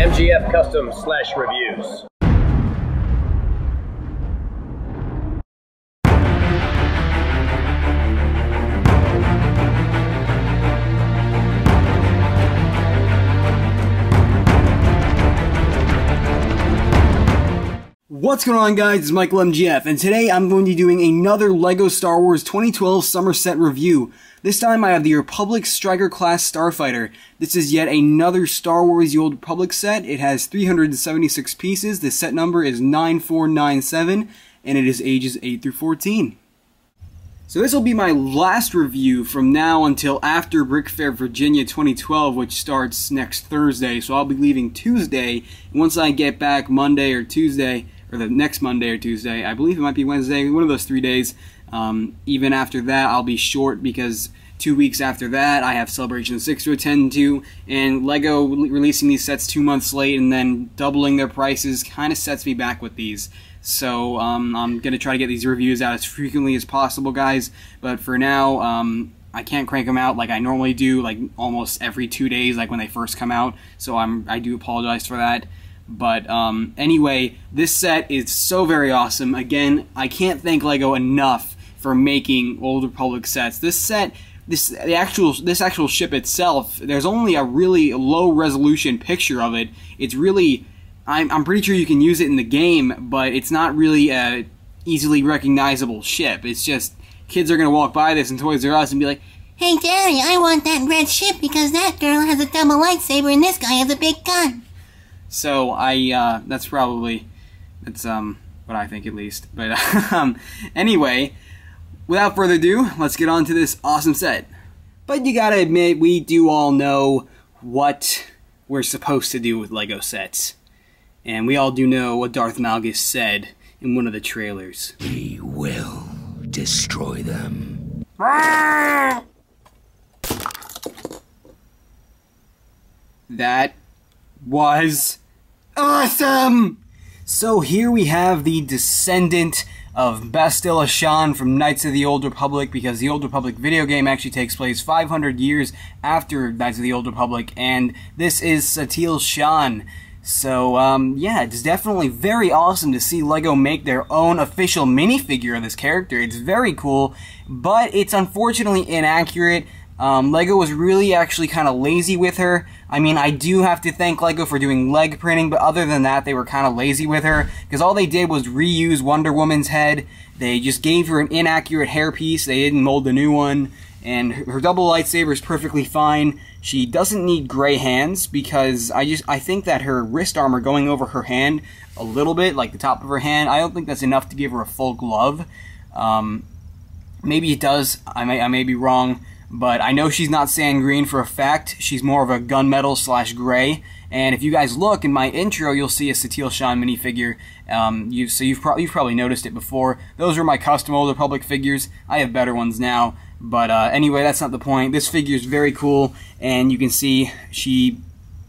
MGF Custom / Reviews. What's going on, guys? It's Michael MGF, and today I'm going to be doing another LEGO Star Wars 2012 Summer Set review. This time I have the Republic Striker Class Starfighter. This is yet another Star Wars The Old Republic set. It has 376 pieces. The set number is 9497, and it is ages 8 through 14. So this will be my last review from now until after Brick Fair Virginia 2012, which starts next Thursday. So I'll be leaving Tuesday. Once I get back Monday or Tuesday, or the next Monday or Tuesday, I believe it might be Wednesday, one of those 3 days. Even after that, I'll be short because 2 weeks after that, I have Celebration 6 to attend to, and LEGO releasing these sets 2 months late and then doubling their prices kind of sets me back with these. So I'm going to try to get these reviews out as frequently as possible, guys, but for now, I can't crank them out like I normally do, like almost every 2 days, like when they first come out, so I do apologize for that. But anyway, this set is so very awesome. Again, I can't thank LEGO enough for making Old Republic sets. This set, this actual ship itself, there's only a really low resolution picture of it. It's really, I'm pretty sure you can use it in the game, but it's not really a easily recognizable ship. It's just kids are gonna walk by this in Toys R Us and be like, "Hey Daddy, I want that red ship because that girl has a double lightsaber and this guy has a big gun." So that's what I think, at least. But anyway, without further ado, let's get on to this awesome set. But you gotta admit, we do all know what we're supposed to do with LEGO sets. And we all do know what Darth Malgus said in one of the trailers. We will destroy them. That was awesome! So here we have the descendant of Bastila Shan from Knights of the Old Republic, because the Old Republic video game actually takes place 500 years after Knights of the Old Republic, and this is Satele Shan. So, yeah, it's definitely very awesome to see LEGO make their own official minifigure of this character. It's very cool, but it's unfortunately inaccurate. LEGO was really actually kind of lazy with her. I mean, I do have to thank LEGO for doing leg printing, but other than that, they were kind of lazy with her, because all they did was reuse Wonder Woman's head. They just gave her an inaccurate hairpiece. They didn't mold the new one, and her double lightsaber is perfectly fine. She doesn't need gray hands, because I think that her wrist armor going over her hand a little bit, like the top of her hand, I don't think that's enough to give her a full glove. Maybe it does. I may be wrong. But I know she's not sand green for a fact. She's more of a gunmetal / gray. And if you guys look in my intro, you'll see a Satele Shan minifigure. You've probably noticed it before. Those are my custom Old Republic figures. I have better ones now. But anyway, that's not the point. This figure is very cool, and you can see she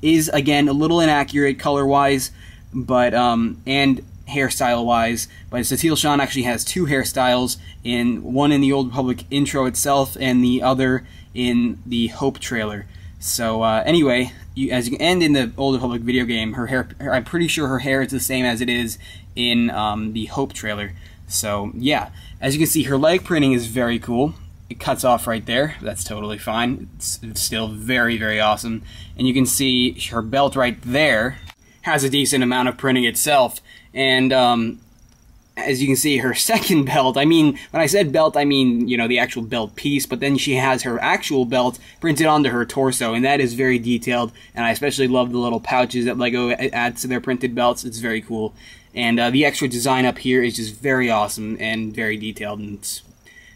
is, again, a little inaccurate color-wise, but and hairstyle-wise, but Satele Shan actually has 2 hairstyles, one in the Old Republic intro itself, and the other in the Hope trailer. So anyway, and in the Old Republic video game, her hair, I'm pretty sure her hair is the same as it is in the Hope trailer. So yeah, as you can see, her leg printing is very cool. It cuts off right there. That's totally fine. It's still very, very awesome. And you can see her belt right there has a decent amount of printing itself. And as you can see, her second belt, I mean, when I said belt, I mean, you know, the actual belt piece, but then she has her actual belt printed onto her torso, and that is very detailed, and I especially love the little pouches that LEGO adds to their printed belts. It's very cool. And the extra design up here is just very awesome and very detailed, and it's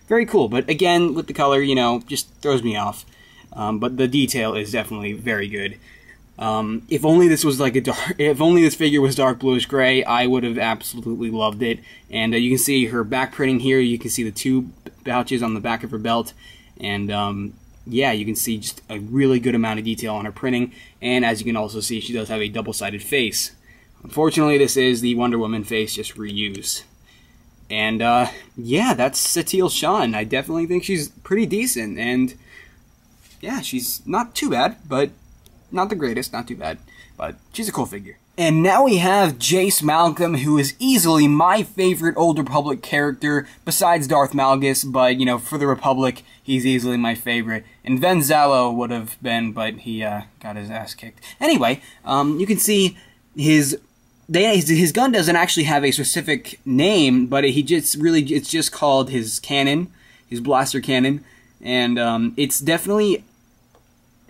very cool. But again, with the color, you know, just throws me off. But the detail is definitely very good. If only this was like if only this figure was dark bluish gray, I would have absolutely loved it. And you can see her back printing here. You can see the 2 pouches on the back of her belt, and yeah, you can see just a really good amount of detail on her printing. And as you can also see, she does have a double-sided face. Unfortunately, this is the Wonder Woman face, just reused. And yeah, that's Satele Shan. I definitely think she's pretty decent, and yeah, she's not too bad, but Not the greatest, not too bad, but she's a cool figure. And now we have Jace Malcolm, who is easily my favorite Old Republic character, besides Darth Malgus, but, you know, for the Republic, he's easily my favorite. And Venzalo would have been, but he got his ass kicked. Anyway, you can see his gun doesn't actually have a specific name, but it's just called his cannon, his blaster cannon, and it's definitely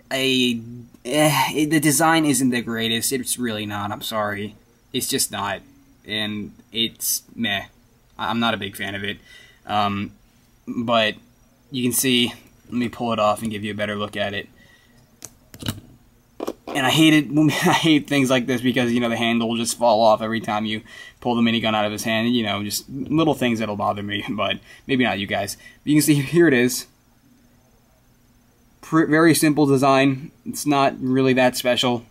the design isn't the greatest. It's really not. I'm sorry. It's just not, and it's meh. I'm not a big fan of it. But you can see. Let me pull it off and give you a better look at it. And I hate it. I hate things like this because, you know, the handle will just fall off every time you pull the minigun out of his hand. You know, just little things that'll bother me, but maybe not you guys. But you can see here it is. Very simple design. It's not really that special,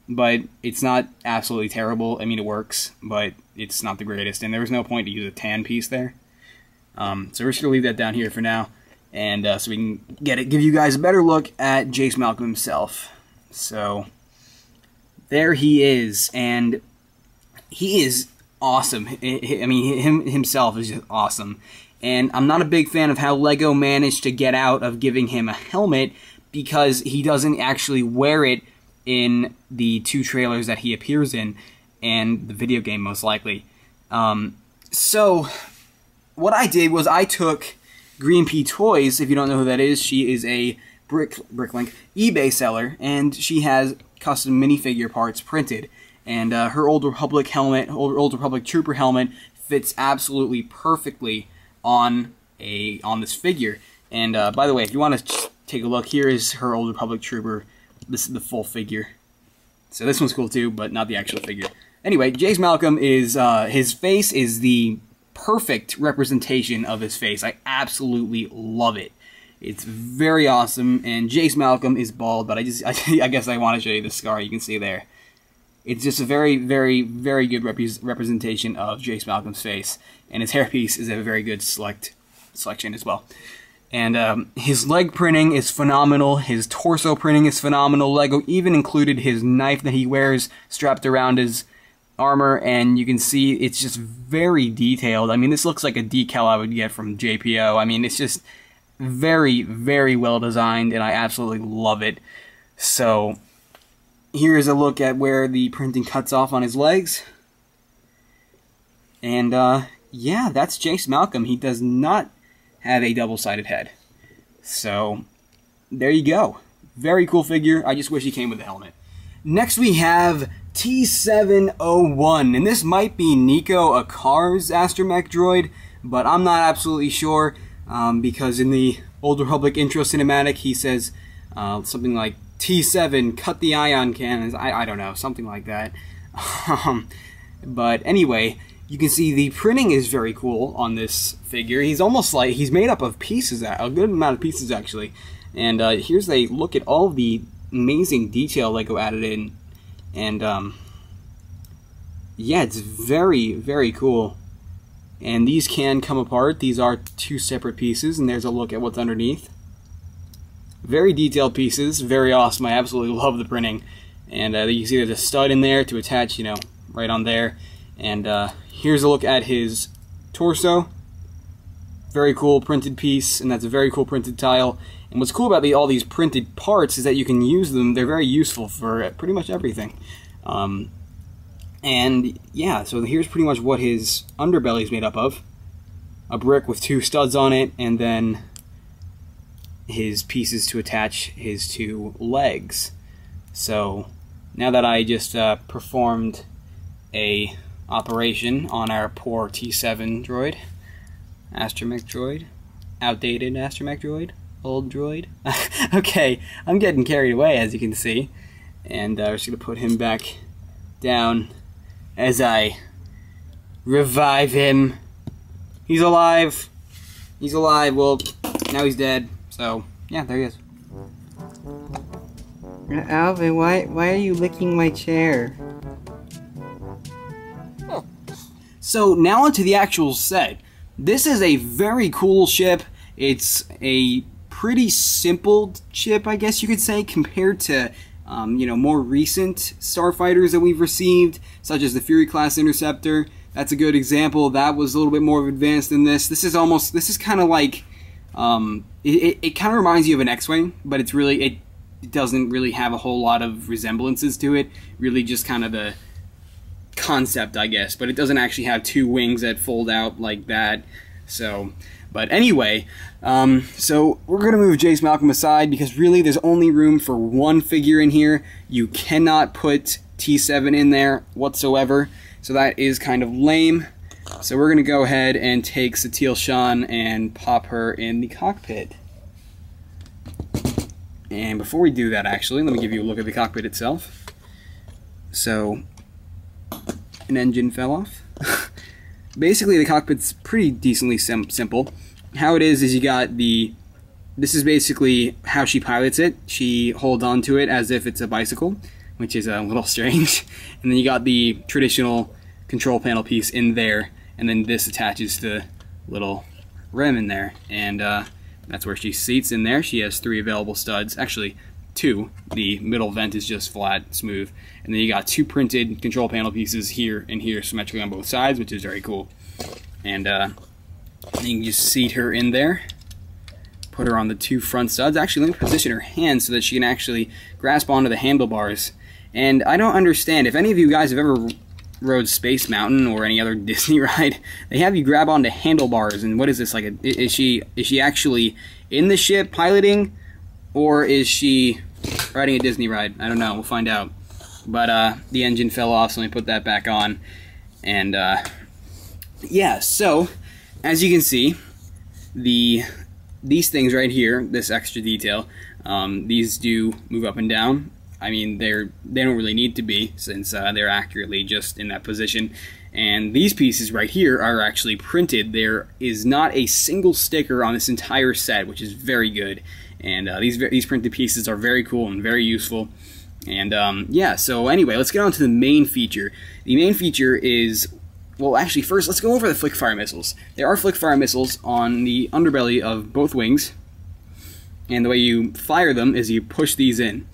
but it's not absolutely terrible. I mean, it works, but it's not the greatest. And there was no point to use a tan piece there. So we're just gonna leave that down here for now, and so we can give you guys a better look at Jace Malcolm himself. So there he is, and he is awesome. I mean, himself is just awesome. And I'm not a big fan of how LEGO managed to get out of giving him a helmet, because he doesn't actually wear it in the 2 trailers that he appears in, and the video game most likely. So what I did was I took Green Pea Toys. If you don't know who that is, she is a Bricklink eBay seller, and she has custom minifigure parts printed. And her Old Republic helmet, Old Republic Trooper helmet, fits absolutely perfectly on this figure. And by the way, if you want to take a look, here is her Old Republic Trooper. This is the full figure. So this one's cool too, but not the actual figure. Anyway, Jace Malcolm is his face is the perfect representation of his face. I absolutely love it. It's very awesome. And Jace Malcolm is bald, but I guess I want to show you the scar. You can see there. It's just a very, very, very good representation of Jace Malcolm's face, and his hairpiece is a very good selection as well. And his leg printing is phenomenal. His torso printing is phenomenal. LEGO even included his knife that he wears strapped around his armor, and you can see it's just very detailed. I mean, this looks like a decal I would get from JPO. I mean, it's just very, very well designed, and I absolutely love it. So here's a look at where the printing cuts off on his legs. And yeah, that's Jace Malcolm. He does not have a double-sided head. So there you go. Very cool figure. I just wish he came with a helmet. Next we have T701, and this might be Nico Akar's astromech droid, but I'm not absolutely sure, because in the Old Republic intro cinematic he says something like T7, cut the ion cannons. I don't know, something like that. But anyway, you can see the printing is very cool on this figure. He's almost like he's made up of pieces, a good amount of pieces actually. And here's a look at all the amazing detail LEGO added in. And yeah, it's very, very cool. And these can come apart. These are 2 separate pieces, and there's a look at what's underneath. Very detailed pieces, very awesome. I absolutely love the printing. And you can see there's a stud in there to attach, you know, right on there. And here's a look at his torso. Very cool printed piece, and that's a very cool printed tile. And what's cool about all these printed parts is that you can use them. They're very useful for pretty much everything. And yeah, so here's pretty much what his underbelly is made up of. A brick with 2 studs on it, and then his pieces to attach his 2 legs. So now that I just performed a operation on our poor T7 droid, astromech droid, outdated astromech droid, old droid. Okay, I'm getting carried away, as you can see, and we're just gonna put him back down as I revive him. He's alive. He's alive. Well, now he's dead. So yeah, there he is. Alvin, why are you licking my chair? So now onto the actual set. This is a very cool ship. It's a pretty simple ship, I guess you could say, compared to more recent Starfighters that we've received, such as the Fury-class Interceptor. That's a good example. That was a little bit more advanced than this. This is kind of like, it kind of reminds you of an X-Wing, but it doesn't really have a whole lot of resemblances to it. Really just kind of the concept, I guess, but it doesn't actually have two wings that fold out like that. So, but anyway, so we're going to move Jace Malcolm aside because really there's only room for one figure in here. You cannot put T7 in there whatsoever, so that is kind of lame. So we're going to go ahead and take Satele Shan and pop her in the cockpit. And before we do that, actually, let me give you a look at the cockpit itself. So, an engine fell off. Basically, the cockpit's pretty decently simple. How it is you got this is basically how she pilots it. She holds on to it as if it's a bicycle, which is a little strange. And then you got the traditional control panel piece in there, and then this attaches to the little rim in there. And that's where she seats in there. She has 3 available studs, actually 2. The middle vent is just flat, smooth. And then you got 2 printed control panel pieces here and here symmetrically on both sides, which is very cool. And you can just seat her in there, put her on the 2 front studs. Actually, let me position her hand so that she can actually grasp onto the handlebars. And I don't understand, if any of you guys have ever rode Space Mountain or any other Disney ride, they have you grab onto handlebars, and what is this, like is she actually in the ship piloting, or is she riding a Disney ride? I don't know, we'll find out. But the engine fell off, so let me put that back on. And yeah, so as you can see, these things right here, this extra detail, these do move up and down. I mean, they don't really need to be, since they're accurately just in that position. And these pieces right here are actually printed. There is not a single sticker on this entire set, which is very good. And these printed pieces are very cool and very useful. And yeah, so anyway, let's get on to the main feature. The main feature is, well, actually, first let's go over the flick fire missiles. There are flick fire missiles on the underbelly of both wings. And the way you fire them is you push these in.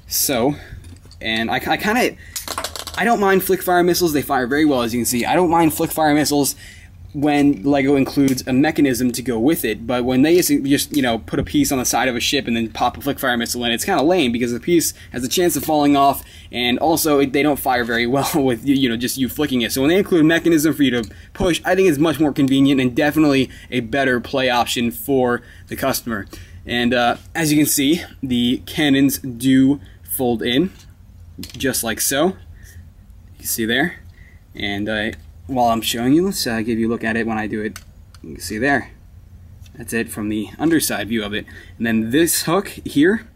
So, and I don't mind flick fire missiles. They fire very well, as you can see. I don't mind flick fire missiles when LEGO includes a mechanism to go with it, but when they just put a piece on the side of a ship and then pop a flick fire missile in, it's kind of lame because the piece has a chance of falling off, and also they don't fire very well with just you flicking it. So when they include a mechanism for you to push, I think it's much more convenient and definitely a better play option for the customer. And as you can see, the cannons do fold in, just like so. You can see there. And while I'm showing you, let's give you a look at it when I do it. You can see there. That's it from the underside view of it. And then this hook here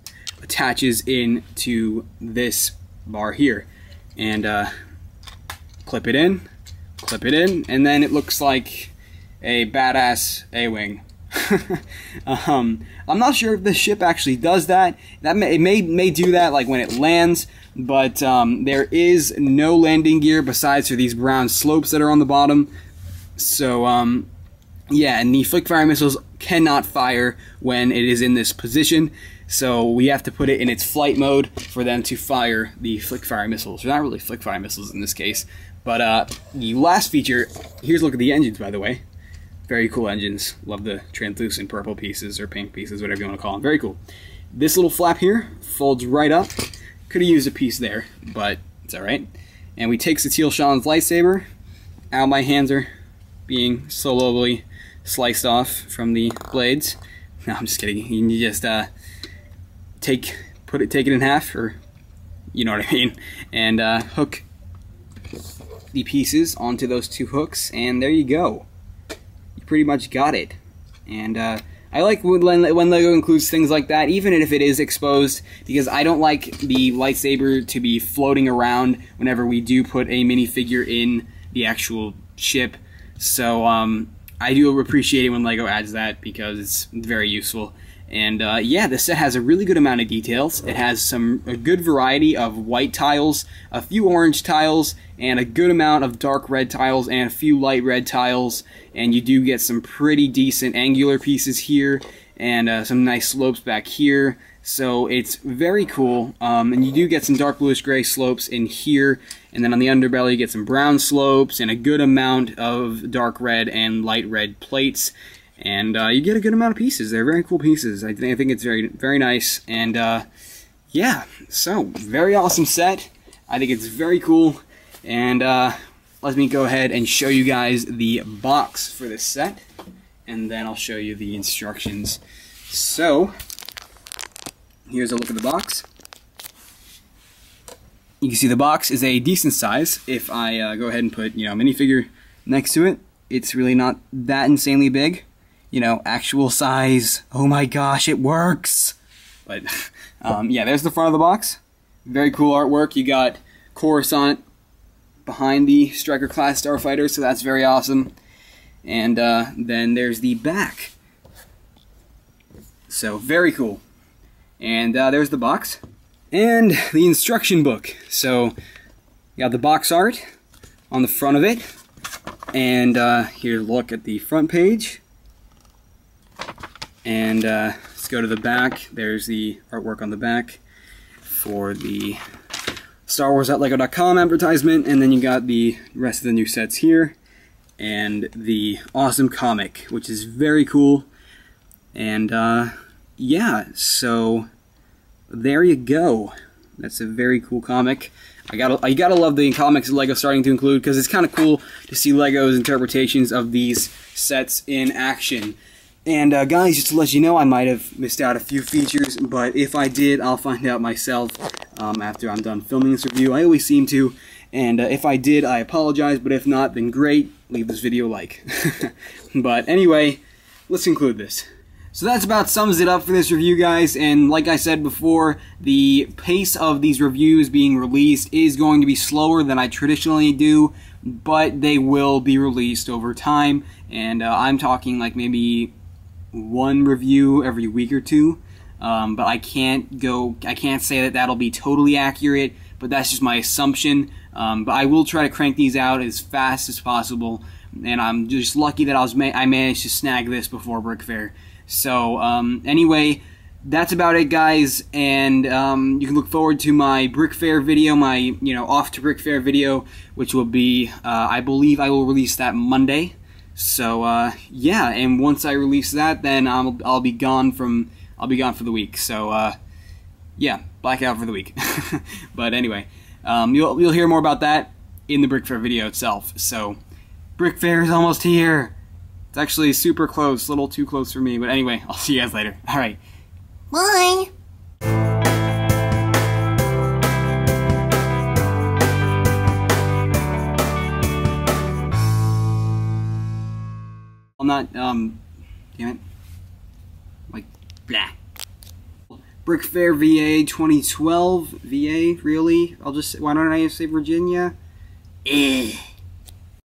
attaches into this bar here. And clip it in, and then it looks like a badass A-Wing. I'm not sure if the ship actually does that. It may do that like when it lands, but there is no landing gear besides for these brown slopes that are on the bottom. So yeah, and the flick fire missiles cannot fire when it is in this position. So we have to put it in its flight mode for them to fire the flick fire missiles. They're not really flick fire missiles in this case. But the last feature, here's a look at the engines, by the way. Very cool engines. Love the translucent purple pieces or pink pieces, whatever you want to call them. Very cool. This little flap here folds right up. Could have used a piece there, but it's alright. And we take Satele Shan's lightsaber. Ow, my hands are being slowly sliced off from the blades. No, I'm just kidding. You can just take it in half, or you know what I mean, and hook the pieces onto those 2 hooks, and there you go. Pretty much got it. And I like when LEGO includes things like that, even if it is exposed, because I don't like the lightsaber to be floating around whenever we do put a minifigure in the actual ship. So I do appreciate it when LEGO adds that because it's very useful. And yeah, the set has a really good amount of details. It has a good variety of white tiles, a few orange tiles, and a good amount of dark red tiles, and a few light red tiles. And you do get some pretty decent angular pieces here, and some nice slopes back here. So it's very cool, and you do get some dark bluish gray slopes in here, and then on the underbelly you get some brown slopes and a good amount of dark red and light red plates, and you get a good amount of pieces. They're very cool pieces. I think it's very nice, and yeah, so very awesome set. I think it's very cool, and let me go ahead and show you guys the box for this set, and then I'll show you the instructions. So here's a look at the box. You can see the box is a decent size. If I go ahead and put, a minifigure next to it, it's really not that insanely big. Actual size. Oh my gosh, it works! But, yeah, there's the front of the box. Very cool artwork. You got Coruscant behind the Striker class Starfighter, so that's very awesome. And then there's the back. So, very cool. And there's the box. And the instruction book. So, you got the box art on the front of it. And here's a look at the front page. And let's go to the back. There's the artwork on the back for the Star Wars at Lego.com advertisement. And then you got the rest of the new sets here. And the awesome comic, which is very cool. And yeah, so there you go. That's a very cool comic. I gotta love the comics that Lego's starting to include, because it's kind of cool to see Lego's interpretations of these sets in action. And guys, just to let you know, I might have missed out a few features, but if I did, I'll find out myself after I'm done filming this review. I always seem to, and if I did, I apologize, but if not, then great, leave this video a like. But anyway, let's conclude this. So that's about sums it up for this review, guys, and like I said before, the pace of these reviews being released is going to be slower than I traditionally do, but they will be released over time, and I'm talking like maybe one review every week or two, but I can't say that that'll be totally accurate, but that's just my assumption. But I will try to crank these out as fast as possible, and I'm just lucky that I managed to snag this before Brick Fair. So anyway, that's about it, guys, and you can look forward to my Brick Fair video, my off to Brick Fair video, which will be I believe I will release that Monday. So yeah, and once I release that, then I'll be gone for the week. So yeah, blackout for the week. But anyway, you'll hear more about that in the Brick Fair video itself. So Brick Fair is almost here. It's actually super close, a little too close for me. But anyway, I'll see you guys later. All right. Bye. I'm not, damn it. Like, blah. Brick Fair VA 2012. VA, really? Why don't I say Virginia? Eh.